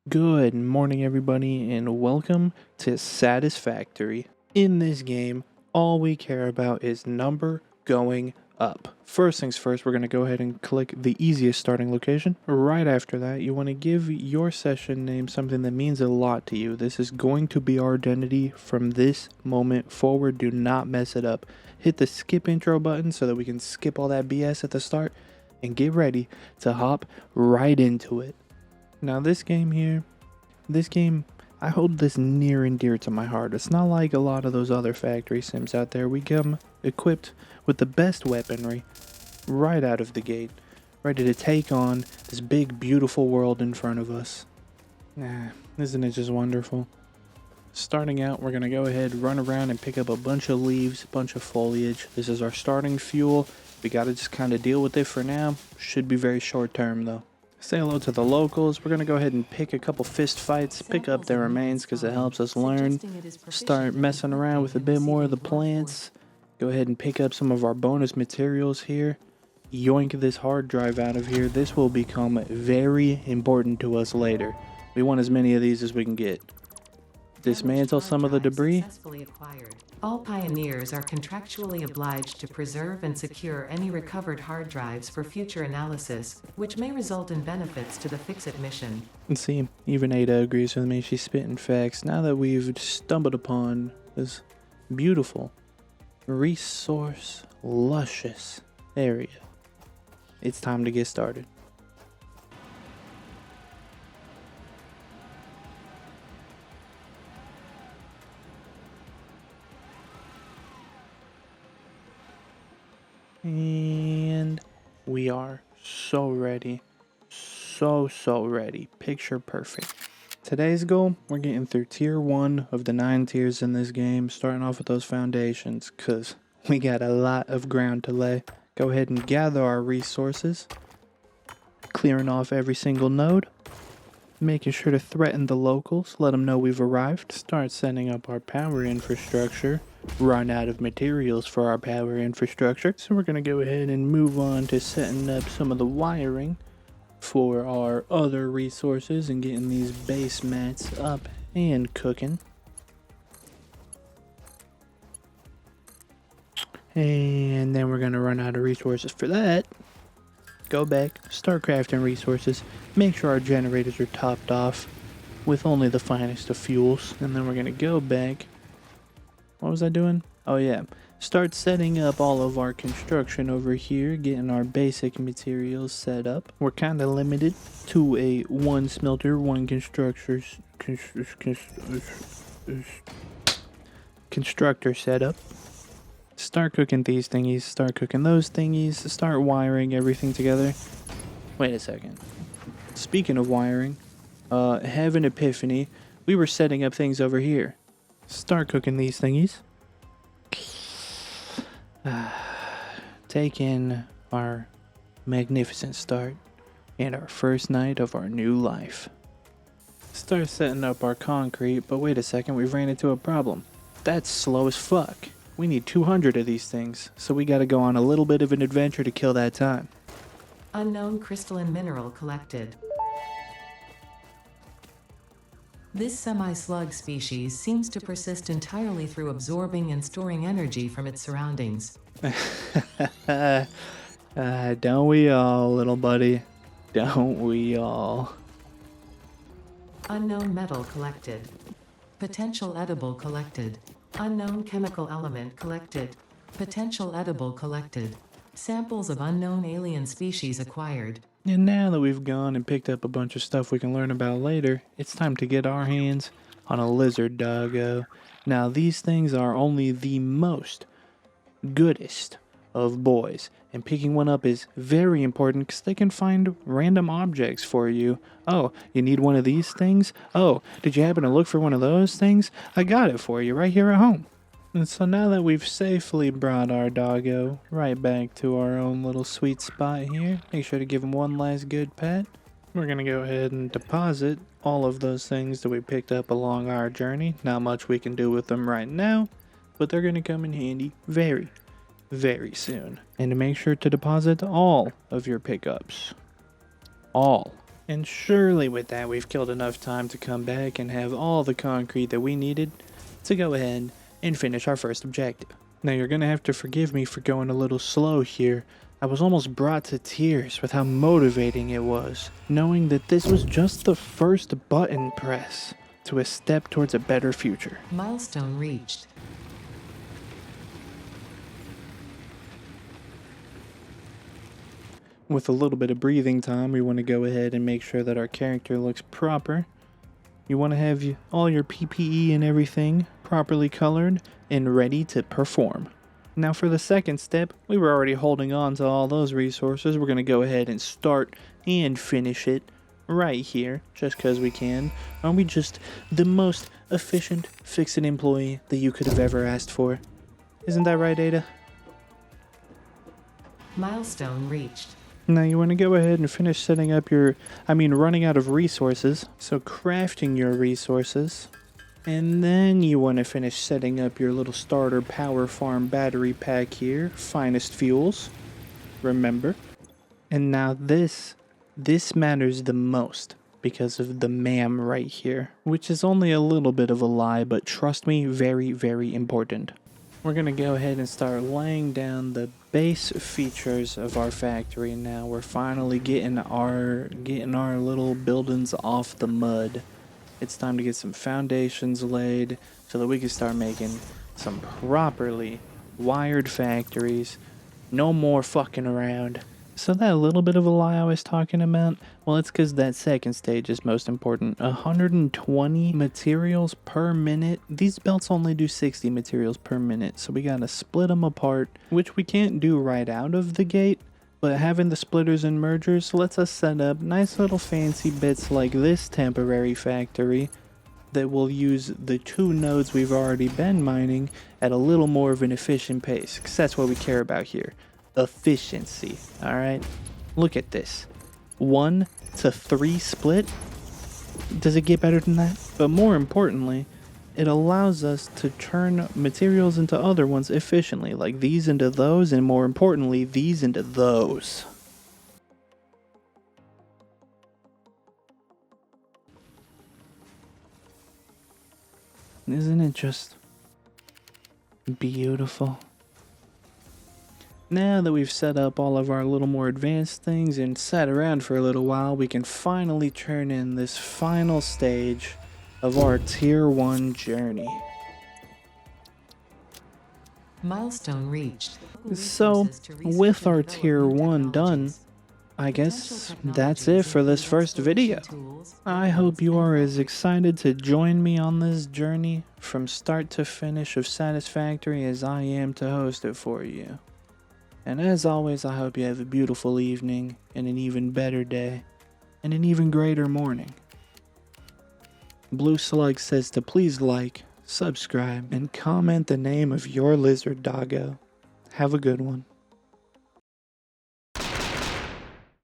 Good morning, everybody, and welcome to Satisfactory. In this game, all we care about is number going up. First things first, we're going to go ahead and click the easiest starting location. Right after that, you want to give your session name something that means a lot to you. This is going to be our identity from this moment forward. Do not mess it up. Hit the skip intro button so that we can skip all that BS at the start and get ready to hop right into it. Now this game, I hold this near and dear to my heart. It's not like a lot of those other factory sims out there. We come equipped with the best weaponry right out of the gate, ready to take on this big, beautiful world in front of us. Isn't it just wonderful? Starting out, we're going to go ahead, run around and pick up a bunch of leaves, a bunch of foliage. This is our starting fuel. We got to just kind of deal with it for now. Should be very short term though. Say hello to the locals. We're going to go ahead and pick a couple fist fights, pick up their remains because it helps us learn. Start messing around with a bit more of the plants. Go ahead and pick up some of our bonus materials here. Yoink this hard drive out of here. This will become very important to us later. We want as many of these as we can get. Dismantle some of the debris. All pioneers are contractually obliged to preserve and secure any recovered hard drives for future analysis, which may result in benefits to the Fix-It mission. And see, even Ada agrees with me. She's spitting facts. Now that we've stumbled upon this beautiful, resource luscious area, it's time to get started. And we are so ready. So ready. Picture perfect. Today's goal, we're getting through tier 1 of the 9 tiers in this game, starting off with those foundations, because we got a lot of ground to lay. Go ahead and gather our resources, clearing off every single node, making sure to threaten the locals, let them know we've arrived, start setting up our power infrastructure, run out of materials for our power infrastructure. So we're going to go ahead and move on to setting up some of the wiring for our other resources and getting these base mats up and cooking. And then we're going to run out of resources for that. Go back, start crafting resources, make sure our generators are topped off with only the finest of fuels, and then we're going to go back. What was I doing? Oh yeah, start setting up all of our construction over here, getting our basic materials set up. We're kind of limited to a 1 smelter, 1 constructor setup. Start cooking these thingies, start cooking those thingies, start wiring everything together. Wait a second. Speaking of wiring, have an epiphany. We were setting up things over here. Start cooking these thingies. Take in our magnificent start and our first night of our new life. Start setting up our concrete, but wait a second, we've ran into a problem. That's slow as fuck. We need 200 of these things, so we gotta go on a little bit of an adventure to kill that time. Unknown crystalline mineral collected. This semi-slug species seems to persist entirely through absorbing and storing energy from its surroundings. Don't we all, little buddy? Don't we all? Unknown metal collected. Potential edible collected. Unknown chemical element collected. Potential edible collected. Samples of unknown alien species acquired. And now that we've gone and picked up a bunch of stuff we can learn about later, it's time to get our hands on a lizard doggo. Now these things are only the most goodest of boys, and picking one up is very important because they can find random objects for you. Oh, you need one of these things? Oh, did you happen to look for one of those things? I got it for you right here at home. And so now that we've safely brought our doggo right back to our own little sweet spot here, make sure to give him one last good pat. We're going to go ahead and deposit all of those things that we picked up along our journey. Not much we can do with them right now, but they're going to come in handy very soon. And to make sure to deposit all of your pickups. All. And surely with that we've killed enough time to come back and have all the concrete that we needed to go ahead and finish our first objective. Now you're gonna have to forgive me for going a little slow here. I was almost brought to tears with how motivating it was, knowing that this was just the first button press to a step towards a better future. Milestone reached. With a little bit of breathing time, we want to go ahead and make sure that our character looks proper. You want to have all your PPE and everything properly colored and ready to perform. Now for the second step, we were already holding on to all those resources. We're going to go ahead and start and finish it right here, just because we can. Aren't we just the most efficient fix-it employee that you could have ever asked for? Isn't that right, Ada? Milestone reached. Now you want to go ahead and finish setting up running out of resources. So crafting your resources. And then you want to finish setting up your little starter power farm battery pack here. Finest fuels. Remember. And now this matters the most because of the ma'am right here. Which is only a little bit of a lie, but trust me, very, very important. We're going to go ahead and start laying down the base features of our factory now. We're finally getting our little buildings off the mud. It's time to get some foundations laid so that we can start making some properly wired factories. No more fucking around. So that little bit of a lie I was talking about, well, it's because that second stage is most important. 120 materials per minute. These belts only do 60 materials per minute, so we gotta split them apart, which we can't do right out of the gate, but having the splitters and mergers lets us set up nice little fancy bits like this temporary factory that will use the 2 nodes we've already been mining at a little more of an efficient pace, because that's what we care about here. Efficiency. Alright, look at this. 1 to 3 split. Does it get better than that? But more importantly, it allows us to turn materials into other ones efficiently, like these into those, and more importantly, these into those. Isn't it just beautiful? Now that we've set up all of our little more advanced things and sat around for a little while, we can finally turn in this final stage of our Tier 1 journey. Milestone reached. So, with our Tier 1 done, I guess that's it for this first video. I hope you are as excited to join me on this journey from start to finish of Satisfactory as I am to host it for you. And as always, I hope you have a beautiful evening, and an even better day, and an even greater morning. Blue Slug says to please like, subscribe, and comment the name of your lizard doggo. Have a good one.